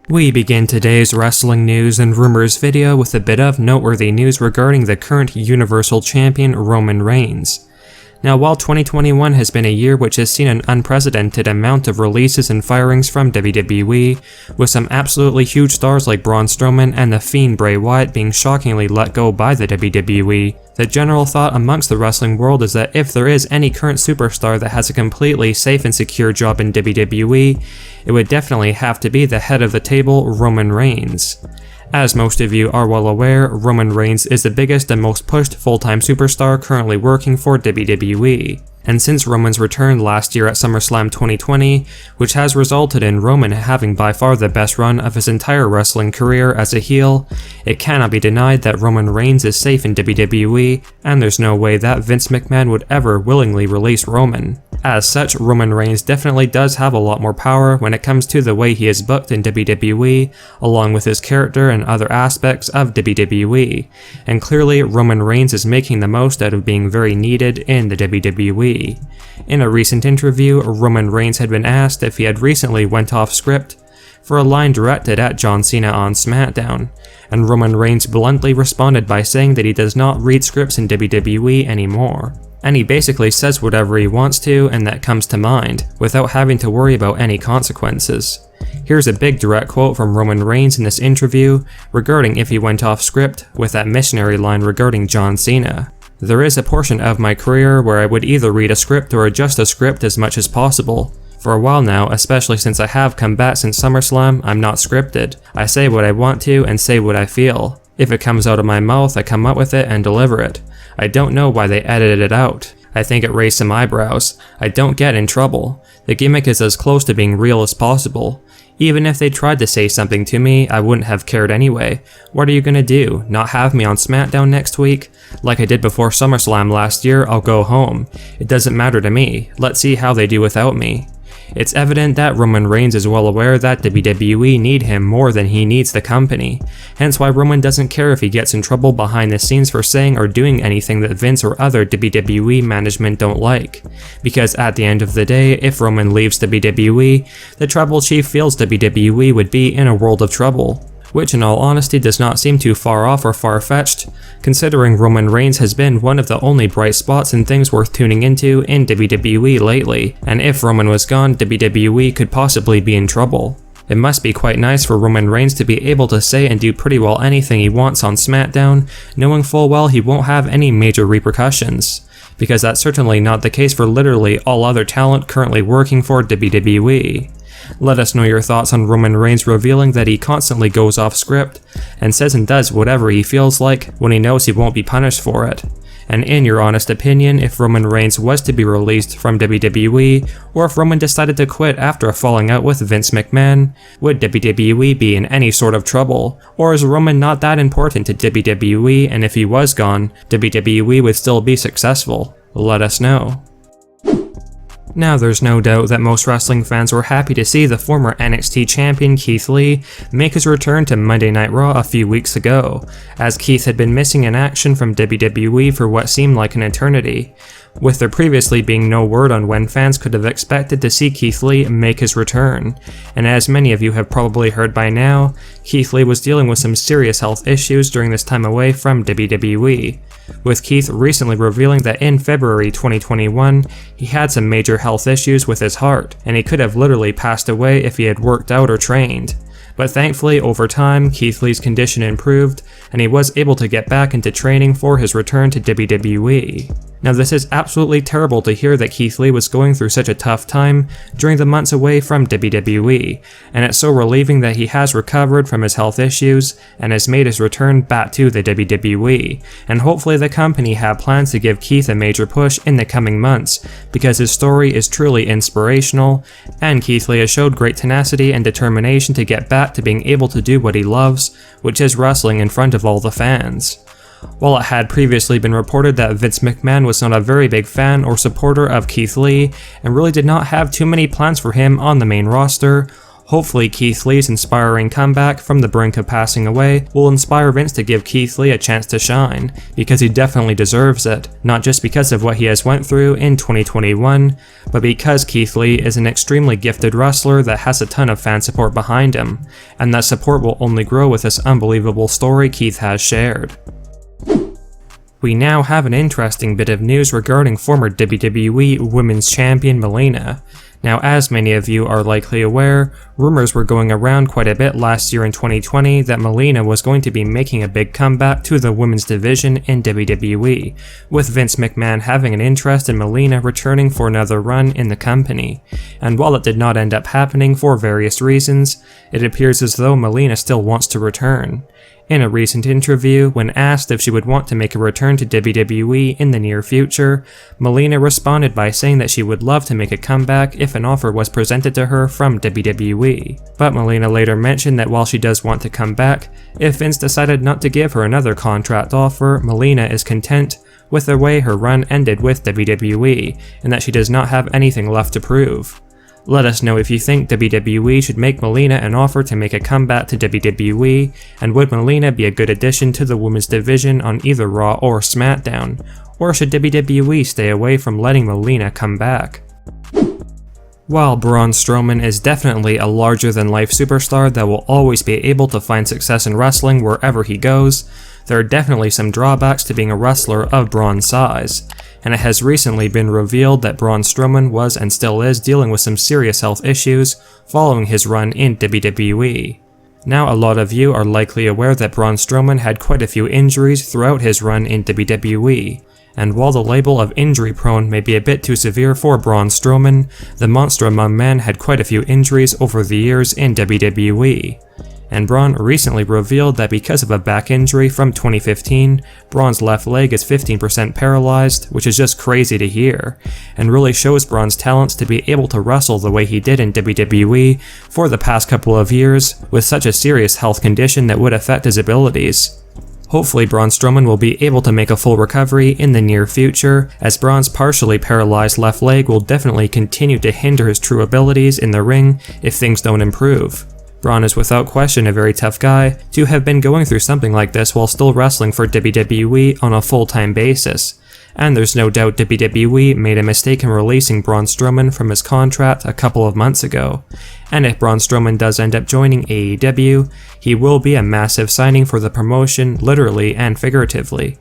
We begin today's wrestling news and rumors video with a bit of noteworthy news regarding the current Universal Champion Roman Reigns. Now, while 2021 has been a year which has seen an unprecedented amount of releases and firings from WWE, with some absolutely huge stars like Braun Strowman and The Fiend Bray Wyatt being shockingly let go by the WWE, the general thought amongst the wrestling world is that if there is any current superstar that has a completely safe and secure job in WWE, it would definitely have to be the head of the table, Roman Reigns. As most of you are well aware, Roman Reigns is the biggest and most pushed full-time superstar currently working for WWE. And since Roman's return last year at SummerSlam 2020, which has resulted in Roman having by far the best run of his entire wrestling career as a heel, it cannot be denied that Roman Reigns is safe in WWE, and there's no way that Vince McMahon would ever willingly release Roman. As such, Roman Reigns definitely does have a lot more power when it comes to the way he is booked in WWE, along with his character and other aspects of WWE, and clearly Roman Reigns is making the most out of being very needed in the WWE. In a recent interview, Roman Reigns had been asked if he had recently went off script for a line directed at John Cena on SmackDown, and Roman Reigns bluntly responded by saying that he does not read scripts in WWE anymore. And he basically says whatever he wants to and that comes to mind, without having to worry about any consequences. Here's a big direct quote from Roman Reigns in this interview regarding if he went off script, with that missionary line regarding John Cena. "There is a portion of my career where I would either read a script or adjust a script as much as possible. For a while now, especially since I have come back since SummerSlam, I'm not scripted. I say what I want to and say what I feel. If it comes out of my mouth, I come up with it and deliver it. I don't know why they edited it out. I think it raised some eyebrows. I don't get in trouble. The gimmick is as close to being real as possible. Even if they tried to say something to me, I wouldn't have cared anyway. What are you gonna do? Not have me on SmackDown next week? Like I did before SummerSlam last year, I'll go home. It doesn't matter to me. Let's see how they do without me." It's evident that Roman Reigns is well aware that WWE need him more than he needs the company, hence why Roman doesn't care if he gets in trouble behind the scenes for saying or doing anything that Vince or other WWE management don't like. Because at the end of the day, if Roman leaves WWE, the tribal chief feels WWE would be in a world of trouble. Which in all honesty does not seem too far off or far-fetched, considering Roman Reigns has been one of the only bright spots and things worth tuning into in WWE lately, and if Roman was gone, WWE could possibly be in trouble. It must be quite nice for Roman Reigns to be able to say and do pretty well anything he wants on SmackDown, knowing full well he won't have any major repercussions. Because that's certainly not the case for literally all other talent currently working for WWE. Let us know your thoughts on Roman Reigns revealing that he constantly goes off script and says and does whatever he feels like when he knows he won't be punished for it. And in your honest opinion, if Roman Reigns was to be released from WWE, or if Roman decided to quit after a falling out with Vince McMahon, would WWE be in any sort of trouble? Or is Roman not that important to WWE, and if he was gone, WWE would still be successful? Let us know. Now, there's no doubt that most wrestling fans were happy to see the former NXT champion Keith Lee make his return to Monday Night Raw a few weeks ago, as Keith had been missing in action from WWE for what seemed like an eternity, with there previously being no word on when fans could have expected to see Keith Lee make his return. And as many of you have probably heard by now, Keith Lee was dealing with some serious health issues during this time away from WWE, with Keith recently revealing that in February 2021, he had some major health issues with his heart, and he could have literally passed away if he had worked out or trained. But thankfully, over time, Keith Lee's condition improved, and he was able to get back into training for his return to WWE. Now, this is absolutely terrible to hear that Keith Lee was going through such a tough time during the months away from WWE, and it's so relieving that he has recovered from his health issues and has made his return back to the WWE, and hopefully the company have plans to give Keith a major push in the coming months, because his story is truly inspirational, and Keith Lee has showed great tenacity and determination to get back to being able to do what he loves, which is wrestling in front of all the fans. While it had previously been reported that Vince McMahon was not a very big fan or supporter of Keith Lee and really did not have too many plans for him on the main roster, Hopefully Keith Lee's inspiring comeback from the brink of passing away will inspire Vince to give Keith Lee a chance to shine, because he definitely deserves it, not just because of what he has went through in 2021, but because Keith Lee is an extremely gifted wrestler that has a ton of fan support behind him, and that support will only grow with this unbelievable story Keith has shared. We now have an interesting bit of news regarding former WWE Women's Champion Melina. Now, as many of you are likely aware, rumors were going around quite a bit last year in 2020 that Melina was going to be making a big comeback to the women's division in WWE, with Vince McMahon having an interest in Melina returning for another run in the company. And while it did not end up happening for various reasons, it appears as though Melina still wants to return. In a recent interview, when asked if she would want to make a return to WWE in the near future, Melina responded by saying that she would love to make a comeback if an offer was presented to her from WWE. But Melina later mentioned that while she does want to come back, if Vince decided not to give her another contract offer, Melina is content with the way her run ended with WWE, and that she does not have anything left to prove. Let us know if you think WWE should make Melina an offer to make a comeback to WWE, and would Melina be a good addition to the women's division on either Raw or SmackDown, or should WWE stay away from letting Melina come back? While Braun Strowman is definitely a larger-than-life superstar that will always be able to find success in wrestling wherever he goes, there are definitely some drawbacks to being a wrestler of Braun's size, and it has recently been revealed that Braun Strowman was and still is dealing with some serious health issues following his run in WWE. Now, a lot of you are likely aware that Braun Strowman had quite a few injuries throughout his run in WWE, and while the label of injury-prone may be a bit too severe for Braun Strowman, the Monster Among Men had quite a few injuries over the years in WWE. And Braun recently revealed that because of a back injury from 2015, Braun's left leg is 15% paralyzed, which is just crazy to hear, and really shows Braun's talents to be able to wrestle the way he did in WWE for the past couple of years, with such a serious health condition that would affect his abilities. Hopefully Braun Strowman will be able to make a full recovery in the near future, as Braun's partially paralyzed left leg will definitely continue to hinder his true abilities in the ring if things don't improve. Braun is without question a very tough guy to have been going through something like this while still wrestling for WWE on a full-time basis, and there's no doubt WWE made a mistake in releasing Braun Strowman from his contract a couple of months ago, and if Braun Strowman does end up joining AEW, he will be a massive signing for the promotion literally and figuratively.